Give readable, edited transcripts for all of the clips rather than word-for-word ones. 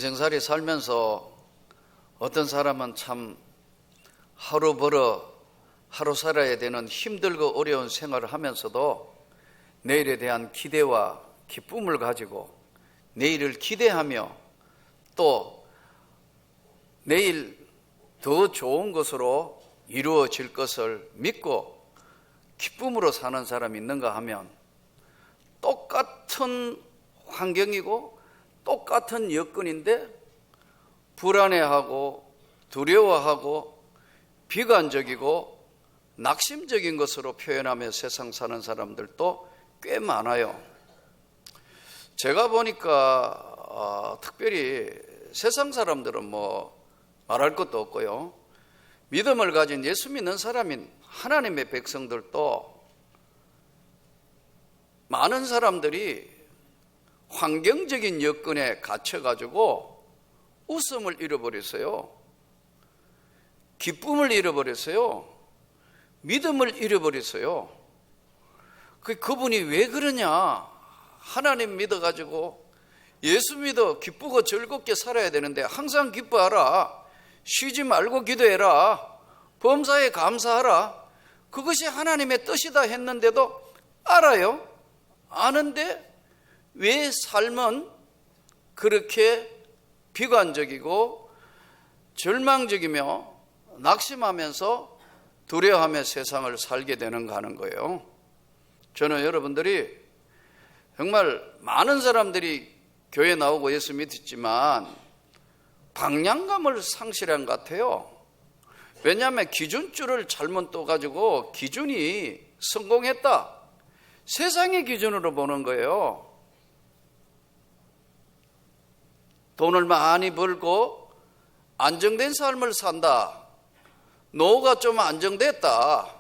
인생살이 살면서 어떤 사람은 참 하루 벌어 하루 살아야 되는 힘들고 어려운 생활을 하면서도 내일에 대한 기대와 기쁨을 가지고 내일을 기대하며 또 내일 더 좋은 것으로 이루어질 것을 믿고 기쁨으로 사는 사람이 있는가 하면 똑같은 환경이고 똑같은 여건인데 불안해하고 두려워하고 비관적이고 낙심적인 것으로 표현하며 세상 사는 사람들도 꽤 많아요. 제가 보니까 특별히 세상 사람들은 뭐 말할 것도 없고요. 믿음을 가진 예수 믿는 사람인 하나님의 백성들도 많은 사람들이 환경적인 여건에 갇혀가지고 웃음을 잃어버렸어요. 기쁨을 잃어버렸어요. 믿음을 잃어버렸어요. 그분이 왜 그러냐? 하나님 믿어가지고 예수 믿어 기쁘고 즐겁게 살아야 되는데 항상 기뻐하라. 쉬지 말고 기도해라. 범사에 감사하라. 그것이 하나님의 뜻이다 했는데도 알아요. 아는데 왜 삶은 그렇게 비관적이고 절망적이며 낙심하면서 두려워하며 세상을 살게 되는가 하는 거예요. 저는 여러분들이 정말 많은 사람들이 교회 나오고 예수 믿었지만 방향감을 상실한 것 같아요. 왜냐하면 기준줄을 잘못 떠가지고 기준이 성공했다. 세상의 기준으로 보는 거예요. 돈을 많이 벌고 안정된 삶을 산다. 노후가 좀 안정됐다.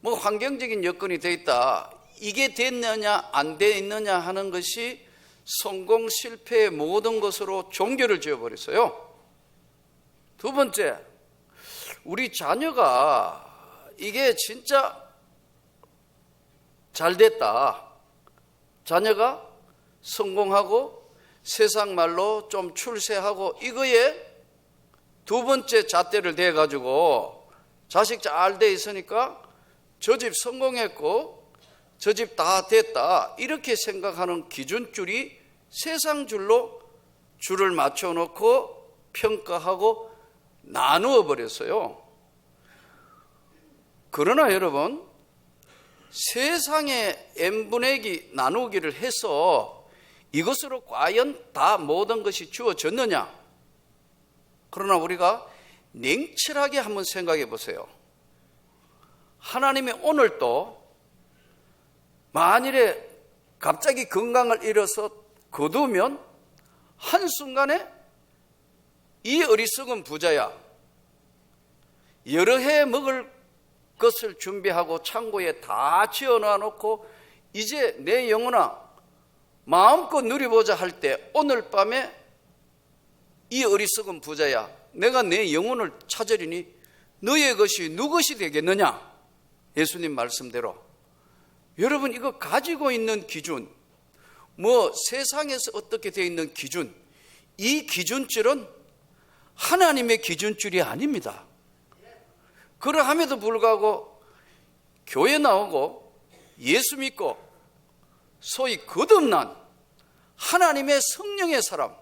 뭐 환경적인 여건이 돼 있다. 이게 됐느냐 안 돼 있느냐 하는 것이 성공 실패의 모든 것으로 종교를 지어버렸어요. 두 번째, 우리 자녀가 이게 진짜 잘 됐다. 자녀가 성공하고 세상 말로 좀 출세하고 이거에 두 번째 잣대를 대가지고 자식 잘 돼 있으니까 저 집 성공했고 저 집 다 됐다 이렇게 생각하는 기준줄이 세상 줄로 줄을 맞춰놓고 평가하고 나누어 버렸어요. 그러나 여러분, 세상의 n분의 나누기를 해서 이것으로 과연 다 모든 것이 주어졌느냐? 그러나 우리가 냉철하게 한번 생각해 보세요. 하나님이 오늘도 만일에 갑자기 건강을 잃어서 거두면 한순간에 이 어리석은 부자야, 여러 해 먹을 것을 준비하고 창고에 다 지어놔 놓고 이제 내 영혼아 마음껏 누려보자 할 때 오늘 밤에 이 어리석은 부자야, 내가 내 영혼을 찾으리니 너의 것이 누구것이 되겠느냐? 예수님 말씀대로. 여러분, 이거 가지고 있는 기준, 뭐 세상에서 어떻게 되어 있는 기준, 이 기준줄은 하나님의 기준줄이 아닙니다. 그러함에도 불구하고 교회 나오고 예수 믿고 소위 거듭난 하나님의 성령의 사람,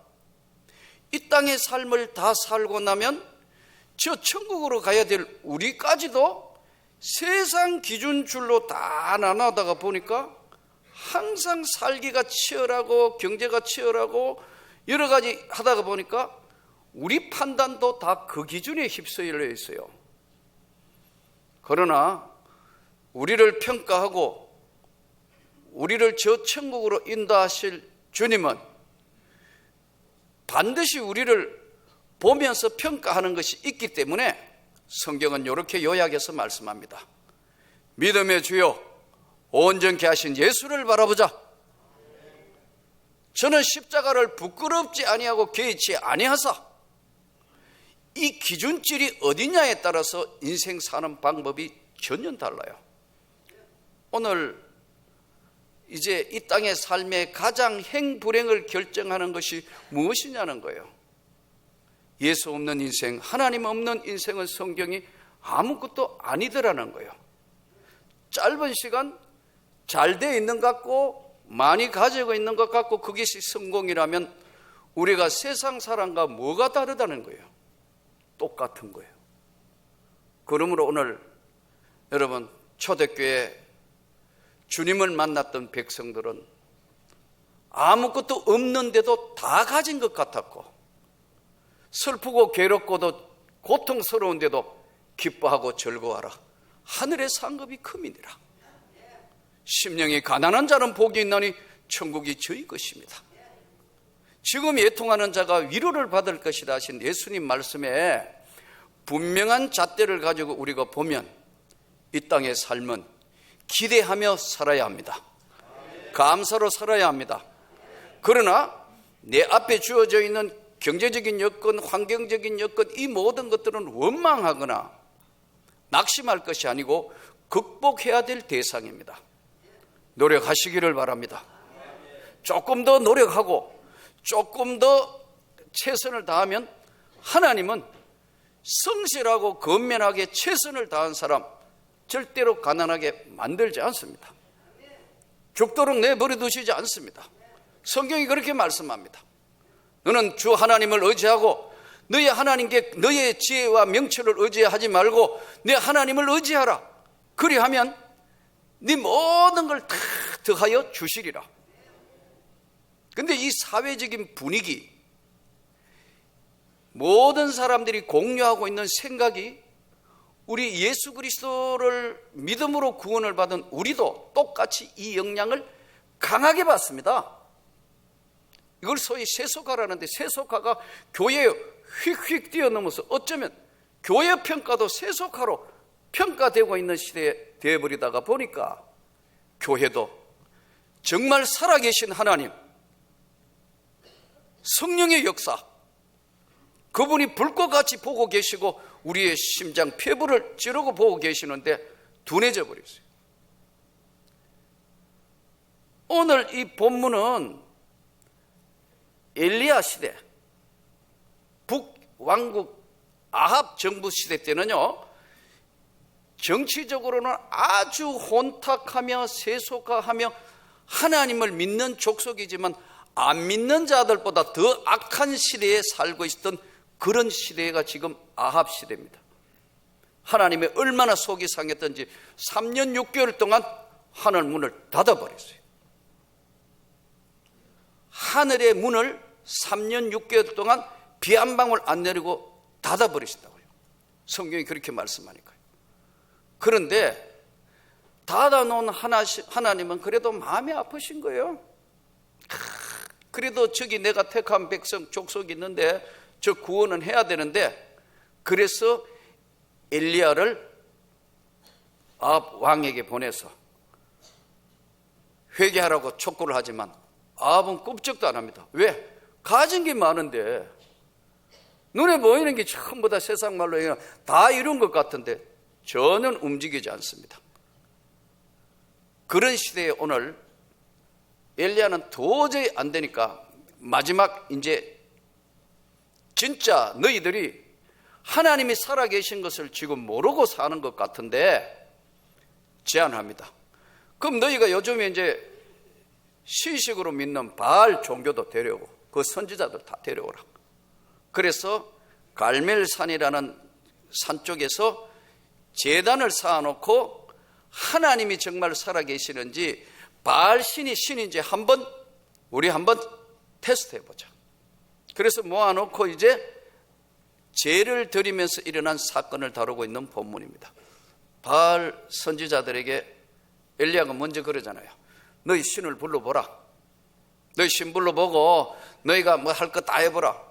이 땅의 삶을 다 살고 나면 저 천국으로 가야 될 우리까지도 세상 기준줄로 다 나눠다가 보니까 항상 살기가 치열하고 경제가 치열하고 여러 가지 하다가 보니까 우리 판단도 다 그 기준에 휩쓸려 있어요. 그러나 우리를 평가하고 우리를 저 천국으로 인도하실 주님은 반드시 우리를 보면서 평가하는 것이 있기 때문에 성경은 이렇게 요약해서 말씀합니다. 믿음의 주요 온전케 하신 예수를 바라보자. 저는 십자가를 부끄럽지 아니하고 개의치 아니하사. 이 기준줄이 어디냐에 따라서 인생 사는 방법이 전혀 달라요. 오늘 이제 이 땅의 삶의 가장 행불행을 결정하는 것이 무엇이냐는 거예요. 예수 없는 인생, 하나님 없는 인생은 성경이 아무것도 아니더라는 거예요. 짧은 시간 잘 돼 있는 것 같고 많이 가지고 있는 것 같고 그것이 성공이라면 우리가 세상 사람과 뭐가 다르다는 거예요? 똑같은 거예요. 그러므로 오늘 여러분 초대교회 주님을 만났던 백성들은 아무것도 없는데도 다 가진 것 같았고 슬프고 괴롭고도 고통스러운데도 기뻐하고 즐거워하라. 하늘의 상급이 큼이니라. 심령이 가난한 자는 복이 있나니 천국이 저희 것입니다. 지금 애통하는 자가 위로를 받을 것이다 하신 예수님 말씀에 분명한 잣대를 가지고 우리가 보면 이 땅의 삶은 기대하며 살아야 합니다. 감사로 살아야 합니다. 그러나 내 앞에 주어져 있는 경제적인 여건, 환경적인 여건, 이 모든 것들은 원망하거나 낙심할 것이 아니고 극복해야 될 대상입니다. 노력하시기를 바랍니다. 조금 더 노력하고 조금 더 최선을 다하면 하나님은 성실하고 건면하게 최선을 다한 사람 절대로 가난하게 만들지 않습니다. 죽도록 내버려 두시지 않습니다. 성경이 그렇게 말씀합니다. 너는 주 하나님을 의지하고 너희 하나님께 너의 지혜와 명철을 의지하지 말고 내 하나님을 의지하라. 그리하면 네 모든 걸 다 더하여 주시리라. 근데 이 사회적인 분위기, 모든 사람들이 공유하고 있는 생각이 우리 예수 그리스도를 믿음으로 구원을 받은 우리도 똑같이 이 영향을 강하게 받습니다. 이걸 소위 세속화라는데 세속화가 교회에 휙휙 뛰어넘어서 어쩌면 교회 평가도 세속화로 평가되고 있는 시대에 되어버리다가 보니까 교회도 정말 살아계신 하나님, 성령의 역사, 그분이 불꽃같이 보고 계시고 우리의 심장 폐부를 찌르고 보고 계시는데 둔해져 버렸어요. 오늘 이 본문은 엘리야 시대, 북왕국 아합 정부 시대 때는요, 정치적으로는 아주 혼탁하며 세속화하며 하나님을 믿는 족속이지만 안 믿는 자들보다 더 악한 시대에 살고 있었던 그런 시대가 지금 아합 시대입니다. 하나님이 얼마나 속이 상했던지 3년 6개월 동안 하늘 문을 닫아버렸어요. 하늘의 문을 3년 6개월 동안 비 한 방울 안 내리고 닫아버리신다고요. 성경이 그렇게 말씀하니까요. 그런데 닫아놓은 하나님은 그래도 마음이 아프신 거예요. 그래도 저기 내가 택한 백성 족속이 있는데 저 구원은 해야 되는데, 그래서 엘리야를 아합 왕에게 보내서 회개하라고 촉구를 하지만 아합은 꼼짝도 안 합니다. 왜? 가진 게 많은데, 눈에 보이는 게 전부 다 세상 말로 다 이룬 것 같은데 전혀 움직이지 않습니다. 그런 시대에 오늘 엘리야는 도저히 안 되니까 마지막 이제 진짜 너희들이 하나님이 살아계신 것을 지금 모르고 사는 것 같은데 제안합니다. 그럼 너희가 요즘에 이제 시식으로 믿는 바알 종교도 데려오고 그 선지자들 다 데려오라. 그래서 갈멜산이라는 산 쪽에서 제단을 쌓아놓고 하나님이 정말 살아계시는지 바알 신이 신인지 우리 한번 테스트해보자. 그래서 모아놓고 이제 제를 드리면서 일어난 사건을 다루고 있는 본문입니다. 바알 선지자들에게 엘리야가 먼저 그러잖아요. 너희 신을 불러보라. 너희 신 불러보고 너희가 뭐 할 거 다 해보라.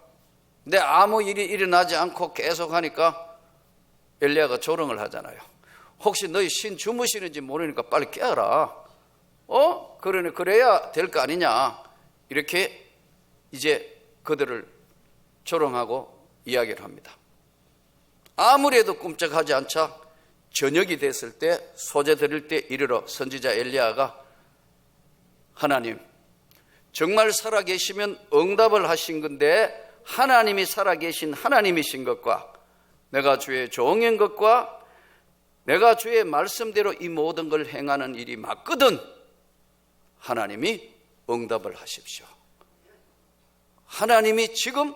근데 아무 일이 일어나지 않고 계속 하니까 엘리야가 조롱을 하잖아요. 혹시 너희 신 주무시는지 모르니까 빨리 깨어라. 그러니 그래야 될 거 아니냐. 이렇게 이제 그들을 조롱하고 이야기를 합니다. 아무래도 꼼짝하지 않자 저녁이 됐을 때 소재 드릴 때 이르러 선지자 엘리야가 하나님 정말 살아계시면 응답을 하신 건데 하나님이 살아계신 하나님이신 것과 내가 주의 종인 것과 내가 주의 말씀대로 이 모든 걸 행하는 일이 맞거든 하나님이 응답을 하십시오. 하나님이 지금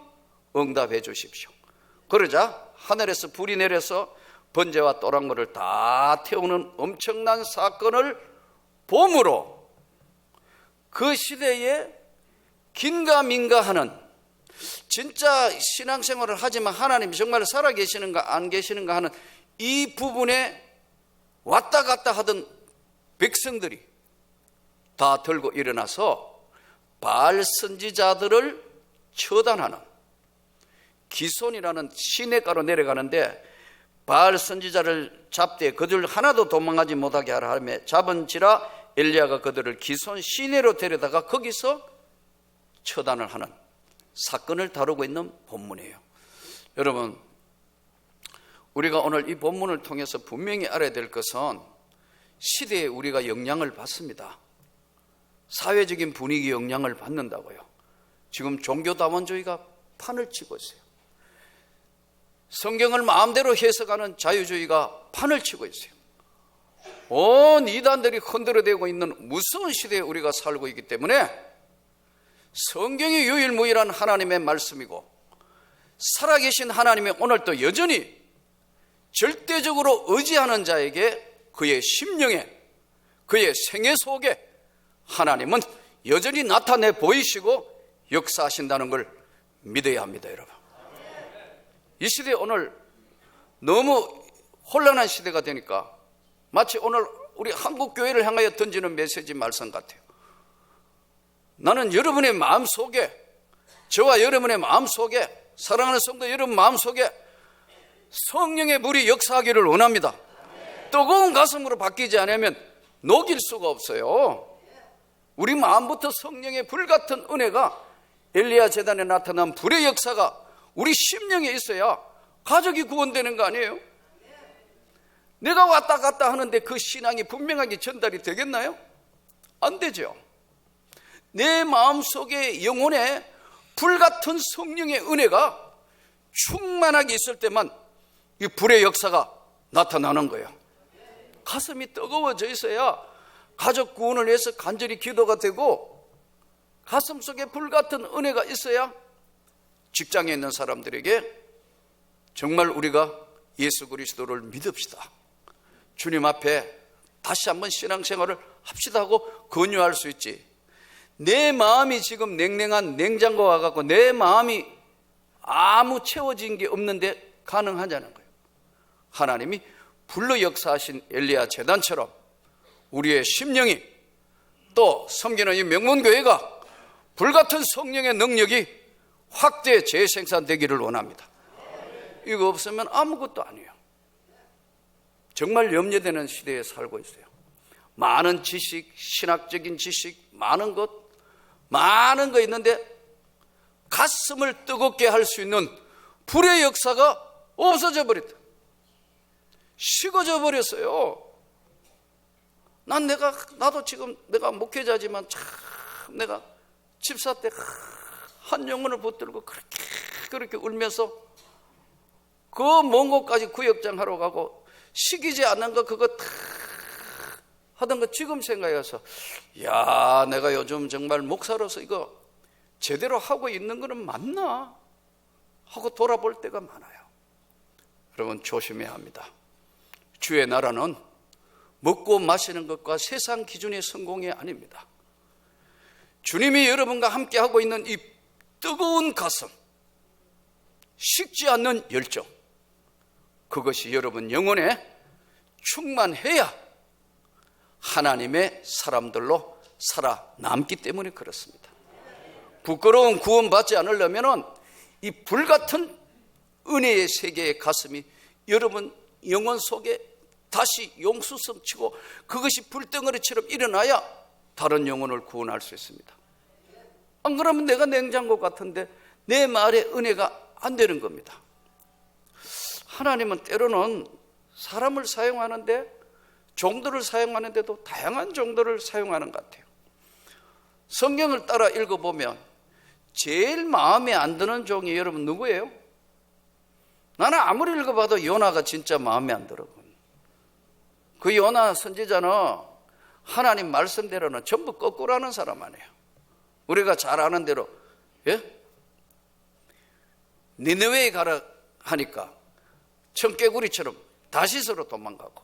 응답해 주십시오. 그러자 하늘에서 불이 내려서 번제와 또랑물을 다 태우는 엄청난 사건을 봄으로 그 시대에 긴가민가하는, 진짜 신앙생활을 하지만 하나님이 정말 살아계시는가 안 계시는가 하는 이 부분에 왔다 갔다 하던 백성들이 다 들고 일어나서 바알 선지자들을 처단하는, 기손이라는 시냇가로 내려가는데 바알 선지자를 잡되 그들 하나도 도망하지 못하게 하라 하며 잡은지라 엘리야가 그들을 기손 시내로 데려다가 거기서 처단을 하는 사건을 다루고 있는 본문이에요. 여러분, 우리가 오늘 이 본문을 통해서 분명히 알아야 될 것은 시대에 우리가 영향을 받습니다. 사회적인 분위기 영향을 받는다고요. 지금 종교다원주의가 판을 치고 있어요. 성경을 마음대로 해석하는 자유주의가 판을 치고 있어요. 온 이단들이 흔들어대고 있는 무서운 시대에 우리가 살고 있기 때문에 성경이 유일무이한 하나님의 말씀이고 살아계신 하나님이 오늘도 여전히 절대적으로 의지하는 자에게 그의 심령에, 그의 생애 속에 하나님은 여전히 나타내 보이시고 역사하신다는 걸 믿어야 합니다, 여러분. 이 시대 오늘 너무 혼란한 시대가 되니까 마치 오늘 우리 한국 교회를 향하여 던지는 메시지 말씀 같아요. 나는 여러분의 마음 속에, 저와 여러분의 마음 속에, 사랑하는 성도 여러분 마음 속에 성령의 물이 역사하기를 원합니다. 뜨거운 가슴으로 바뀌지 않으면 녹일 수가 없어요. 우리 마음부터 성령의 불 같은 은혜가, 엘리야 제단에 나타난 불의 역사가 우리 심령에 있어야 가족이 구원되는 거 아니에요? 내가 왔다 갔다 하는데 그 신앙이 분명하게 전달이 되겠나요? 안 되죠. 내 마음속에 영혼에 불같은 성령의 은혜가 충만하게 있을 때만 이 불의 역사가 나타나는 거예요. 가슴이 뜨거워져 있어야 가족 구원을 위해서 간절히 기도가 되고, 가슴 속에 불같은 은혜가 있어야 직장에 있는 사람들에게 정말 우리가 예수 그리스도를 믿읍시다, 주님 앞에 다시 한번 신앙생활을 합시다 하고 권유할 수 있지. 내 마음이 지금 냉랭한 냉장고와 같고 내 마음이 아무 채워진 게 없는데 가능하냐는 거예요. 하나님이 불로 역사하신 엘리야 제단처럼 우리의 심령이, 또 섬기는 이 명문교회가 불같은 성령의 능력이 확대 재생산되기를 원합니다. 이거 없으면 아무것도 아니에요. 정말 염려되는 시대에 살고 있어요. 많은 지식, 신학적인 지식, 많은 거 있는데 가슴을 뜨겁게 할 수 있는 불의 역사가 없어져 버렸다. 식어져 버렸어요. 나도 지금 내가 목회자지만 참 내가 집사 때 한 영혼을 붙들고 그렇게 울면서 그 먼 곳까지 구역장 하러 가고 시키지 않는 거 그거 다 하던 거 지금 생각해서, 야, 내가 요즘 정말 목사로서 이거 제대로 하고 있는 거는 맞나 하고 돌아볼 때가 많아요. 여러분, 조심해야 합니다. 주의 나라는 먹고 마시는 것과 세상 기준의 성공이 아닙니다. 주님이 여러분과 함께 하고 있는 이 뜨거운 가슴, 식지 않는 열정, 그것이 여러분 영혼에 충만해야 하나님의 사람들로 살아남기 때문에 그렇습니다. 부끄러운 구원받지 않으려면 이 불같은 은혜의 세계의 가슴이 여러분 영혼 속에 다시 용수성치고 그것이 불덩어리처럼 일어나야 다른 영혼을 구원할 수 있습니다. 안 그러면 내가 냉장고 같은데 내 말에 은혜가 안 되는 겁니다. 하나님은 때로는 사람을 사용하는데, 종들을 사용하는데도 다양한 종들을 사용하는 것 같아요. 성경을 따라 읽어보면 제일 마음에 안 드는 종이 여러분 누구예요? 나는 아무리 읽어봐도 요나가 진짜 마음에 안 들어. 그 요나 선지자는 하나님 말씀대로는 전부 거꾸로 하는 사람 아니에요. 우리가 잘 아는 대로, 예? 니느웨에 가라 하니까 청개구리처럼 다시스로 도망가고,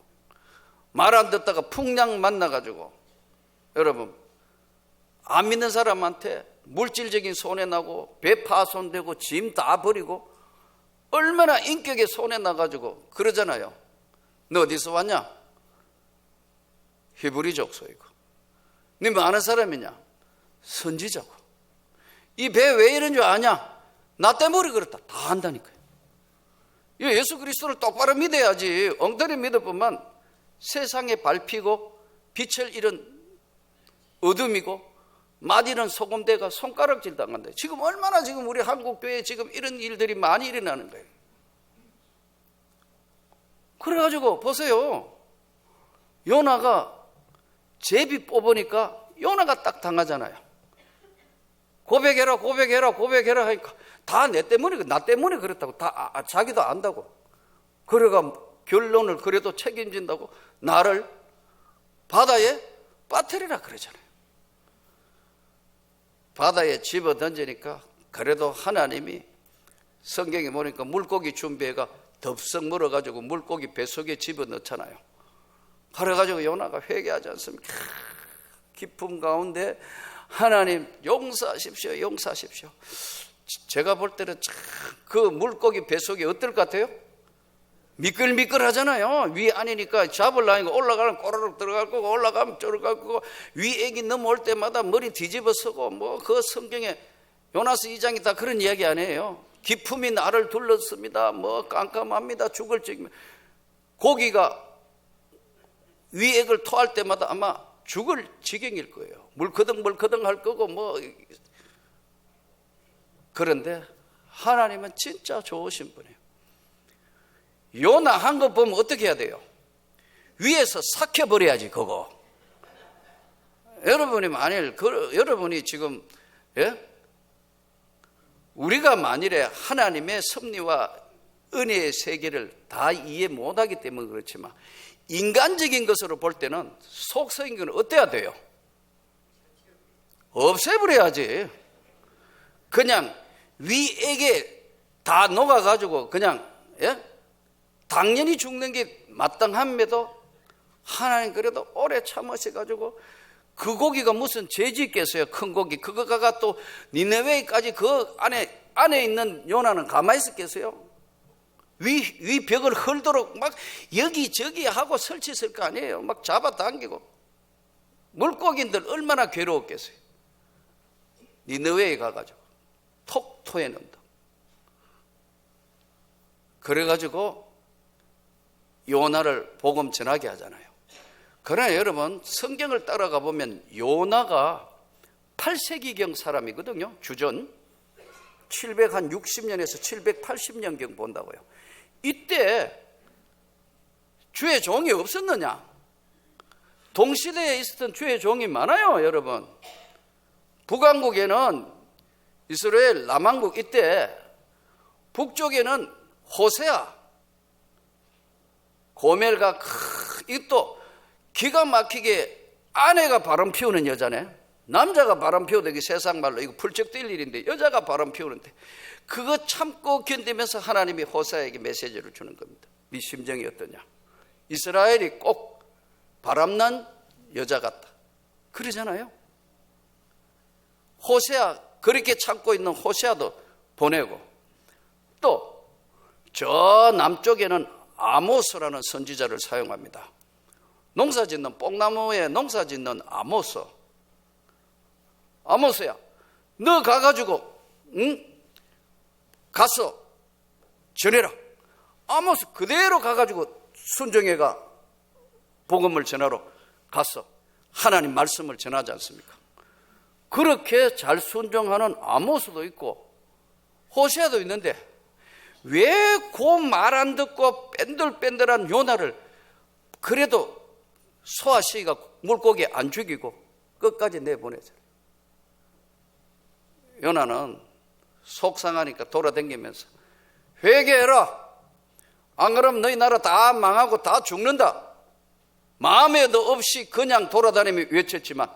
말 안 듣다가 풍랑 만나가지고, 여러분 안 믿는 사람한테 물질적인 손해나고 배 파손되고 짐 다 버리고 얼마나 인격에 손해나가지고 그러잖아요. 너 어디서 왔냐? 히브리 족속이고. 네 뭐 아는 사람이냐? 선지자고. 이 배 왜 이런 줄 아냐? 나 때문에 그렇다. 다 안다니까요. 예수 그리스도를 똑바로 믿어야지. 엉터리 믿을 뿐만 세상에 밟히고 빛을 잃은 어둠이고 맛 잃은 소금대가 손가락질 당한다. 지금 얼마나 지금 우리 한국 교회에 지금 이런 일들이 많이 일어나는 거예요. 그래가지고 보세요. 요나가 제비 뽑으니까 요나가 딱 당하잖아요. 고백해라 하니까 다 내 때문에, 나 때문에 그랬다고 다 자기도 안다고. 그래가 결론을 그래도 책임진다고 나를 바다에 빠뜨리라 그러잖아요. 바다에 집어 던지니까 그래도 하나님이 성경에 보니까 물고기 준비해가 덥석 물어가지고 물고기 뱃속에 집어 넣잖아요. 그래가지고 요나가 회개하지 않습니까? 깊음 가운데 하나님 용서하십시오, 용서하십시오. 제가 볼 때는 그 물고기 뱃속이 어떨 것 같아요? 미끌미끌 하잖아요. 위 아니니까 잡으려니까 올라가면 꼬르륵 들어갈 거고 올라가면 쪼르갈 거고 위 애기 넘어올 때마다 머리 뒤집어 서고 뭐 그 성경에 요나스 2장이 다 그런 이야기 아니에요. 기품이 나를 둘렀습니다. 뭐 깜깜합니다. 죽을 지경. 고기가 위 액을 토할 때마다 아마 죽을 지경일 거예요. 물커덩 할 거고 뭐. 그런데 하나님은 진짜 좋으신 분이에요. 요나 한 거 보면 어떻게 해야 돼요? 위에서 삭혀버려야지 그거. 여러분이 만일 여러분이 지금, 예? 우리가 만일에 하나님의 섭리와 은혜의 세계를 다 이해 못하기 때문에 그렇지만 인간적인 것으로 볼 때는 속성인 건 어때야 돼요? 없애버려야지. 그냥 위에게 다 녹아가지고 그냥, 예? 당연히 죽는 게 마땅함에도 하나님 그래도 오래 참으셔가지고 그 고기가 무슨 죄지 있겠어요? 큰 고기. 그거가 또 니네웨까지 그 안에 있는 요나는 가만히 있었겠어요? 위 벽을 헐도록 막 여기저기 하고 설치했을 거 아니에요? 막 잡아당기고. 물고기들 얼마나 괴로웠겠어요? 니네웨에 가가지고 톡 토해낸다. 그래가지고 요나를 복음 전하게 하잖아요. 그러나 여러분 성경을 따라가 보면 요나가 8세기경 사람이거든요. 주전 760년에서 780년경 본다고요. 이때 주의 종이 없었느냐? 동시대에 있었던 주의 종이 많아요. 여러분 북왕국에는 이스라엘, 남왕국 이때 북쪽에는 호세아, 고멜가 이것도 기가 막히게 아내가 바람 피우는 여자네. 남자가 바람 피우는 게 세상 말로 이거 풀쩍 뛸 일인데 여자가 바람 피우는데 그거 참고 견디면서 하나님이 호세아에게 메시지를 주는 겁니다. 네 심정이 어떠냐? 이스라엘이 꼭 바람난 여자 같다. 그러잖아요. 호세아 그렇게 참고 있는 호세아도 보내고 또 저 남쪽에는 아모스라는 선지자를 사용합니다. 농사짓는 뽕나무에 농사짓는 아모스야 너 가가지고 가서 전해라. 아모스 그대로 가가지고 순종해가 복음을 전하러 갔어. 하나님 말씀을 전하지 않습니까? 그렇게 잘 순종하는 아모스도 있고 호세아도 있는데 왜 그 말 안 듣고 뺀들뺀들한 요나를 그래도 소아씨가 물고기 안 죽이고 끝까지 내보내잖아요. 요나는 속상하니까 돌아다니면서 회개해라. 안 그러면 너희 나라 다 망하고 다 죽는다. 마음에도 없이 그냥 돌아다니며 외쳤지만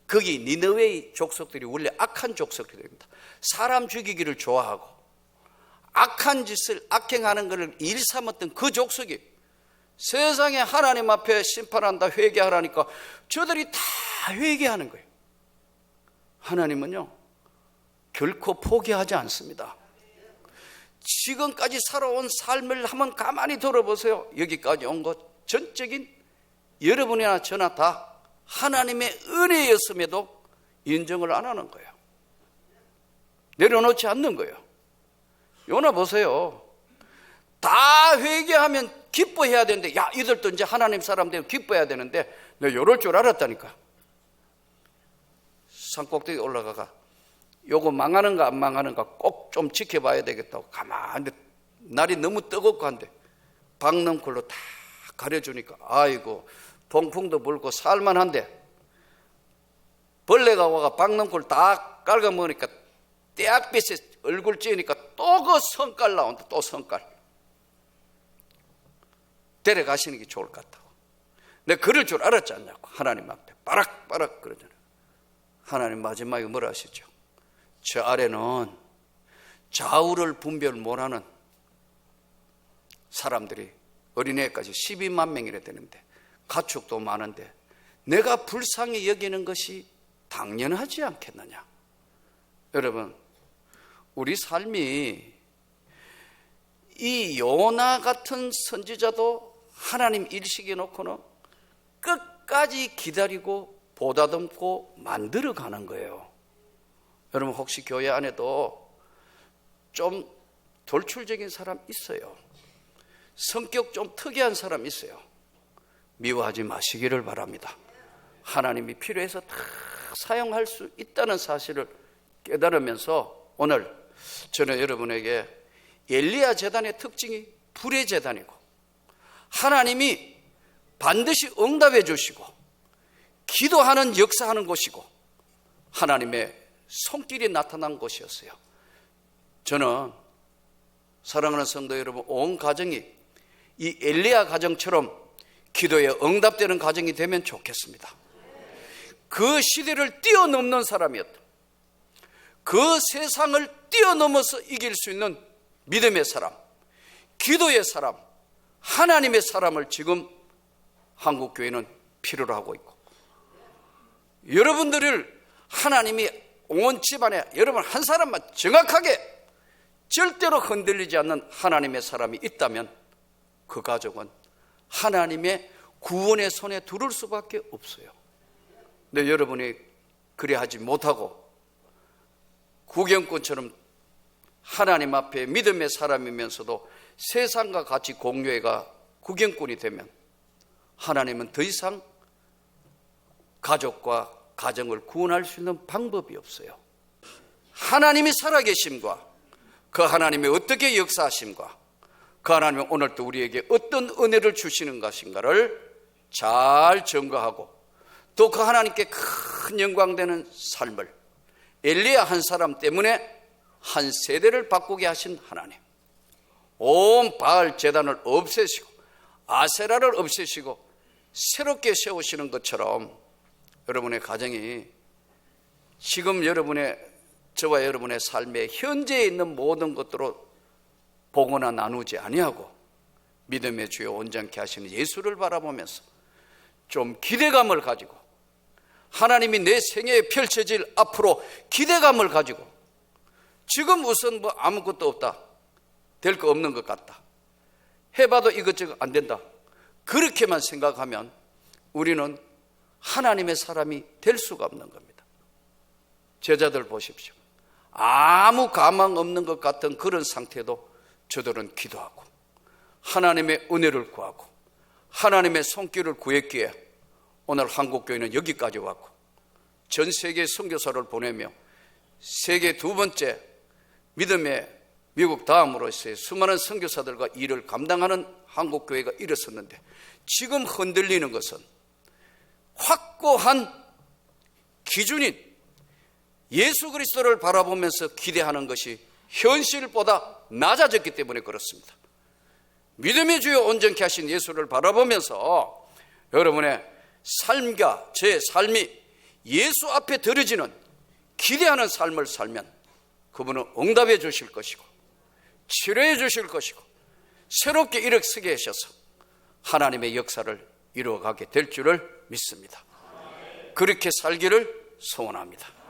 거기 니느웨의 족속들이 원래 악한 족속들입니다. 사람 죽이기를 좋아하고 악한 짓을 악행하는 것을 일삼았던 그 족속이 세상에 하나님 앞에 심판한다 회개하라니까 저들이 다 회개하는 거예요. 하나님은요 결코 포기하지 않습니다. 지금까지 살아온 삶을 한번 가만히 돌아보세요. 여기까지 온 것 전적인 여러분이나 저나 다 하나님의 은혜였음에도 인정을 안 하는 거예요. 내려놓지 않는 거예요. 요나 보세요. 다 회개하면 기뻐해야 되는데, 야 이들도 이제 하나님 사람 되고 기뻐해야 되는데 내가 이럴 줄 알았다니까. 산꼭대기 올라가가 요거 망하는가 안 망하는가 꼭 좀 지켜봐야 되겠다고 가만히 날이 너무 뜨겁고 한데 박넝쿨로 다 가려주니까 아이고 동풍도 불고 살만한데 벌레가 와가 박넝쿨 다 깔아먹으니까 떼약빛에 얼굴 찌으니까 또 그 성깔 나온다. 또 성깔 데려가시는 게 좋을 것 같다고. 내가 그럴 줄 알았지 않냐고. 하나님 앞에 바락바락 그러잖아요. 하나님 마지막에 뭐라 하시죠? 저 아래는 좌우를 분별 못하는 사람들이 어린애까지 12만 명이나 되는데 가축도 많은데 내가 불쌍히 여기는 것이 당연하지 않겠느냐. 여러분 우리 삶이 이 요나 같은 선지자도 하나님 일식해 놓고는 끝까지 기다리고 보다듬고 만들어가는 거예요. 여러분 혹시 교회 안에도 좀 돌출적인 사람 있어요. 성격 좀 특이한 사람 있어요. 미워하지 마시기를 바랍니다. 하나님이 필요해서 다 사용할 수 있다는 사실을 깨달으면서 오늘 저는 여러분에게 엘리야 제단의 특징이 불의 제단이고 하나님이 반드시 응답해 주시고 기도하는 역사하는 곳이고 하나님의 손길이 나타난 곳이었어요. 저는 사랑하는 성도 여러분 온 가정이 이 엘리야 가정처럼 기도에 응답되는 가정이 되면 좋겠습니다. 그 시대를 뛰어넘는 사람이었다. 그 세상을 뛰어넘어서 이길 수 있는 믿음의 사람, 기도의 사람, 하나님의 사람을 지금 한국교회는 필요로 하고 있고 여러분들을 하나님이 온 집안에 여러분 한 사람만 정확하게 절대로 흔들리지 않는 하나님의 사람이 있다면 그 가족은 하나님의 구원의 손에 두를 수밖에 없어요. 근데 여러분이 그래 하지 못하고 구경꾼처럼 하나님 앞에 믿음의 사람이면서도 세상과 같이 공유해가 구경꾼이 되면 하나님은 더 이상 가족과 가정을 구원할 수 있는 방법이 없어요. 하나님이 살아계심과 그 하나님이 어떻게 역사하심과 그 하나님이 오늘도 우리에게 어떤 은혜를 주시는 것인가를 잘 점거하고 또 그 하나님께 큰 영광되는 삶을 엘리야 한 사람 때문에 한 세대를 바꾸게 하신 하나님, 온 바알 제단을 없애시고 아세라를 없애시고 새롭게 세우시는 것처럼 여러분의 가정이 지금 저와 여러분의 삶에 현재에 있는 모든 것들로 보거나 나누지 아니하고 믿음의 주여 온전케 하시는 예수를 바라보면서 좀 기대감을 가지고 하나님이 내 생애에 펼쳐질 앞으로 기대감을 가지고 지금 우선 뭐 아무것도 없다, 될 거 없는 것 같다, 해봐도 이것저것 안 된다, 그렇게만 생각하면 우리는 하나님의 사람이 될 수가 없는 겁니다. 제자들 보십시오. 아무 가망 없는 것 같은 그런 상태도 저들은 기도하고 하나님의 은혜를 구하고 하나님의 손길을 구했기에 오늘 한국교회는 여기까지 왔고 전 세계 선교사를 보내며 세계 두 번째 믿음의 미국 다음으로서의 수많은 선교사들과 일을 감당하는 한국교회가 일어섰는데 지금 흔들리는 것은 확고한 기준인 예수 그리스도를 바라보면서 기대하는 것이 현실보다 낮아졌기 때문에 그렇습니다. 믿음의 주요 온전케 하신 예수를 바라보면서 여러분의 삶과 제 삶이 예수 앞에 드려지는 기대하는 삶을 살면 그분은 응답해 주실 것이고 치료해 주실 것이고 새롭게 일으키게 하셔서 하나님의 역사를 이루어가게 될 줄을 믿습니다. 그렇게 살기를 소원합니다.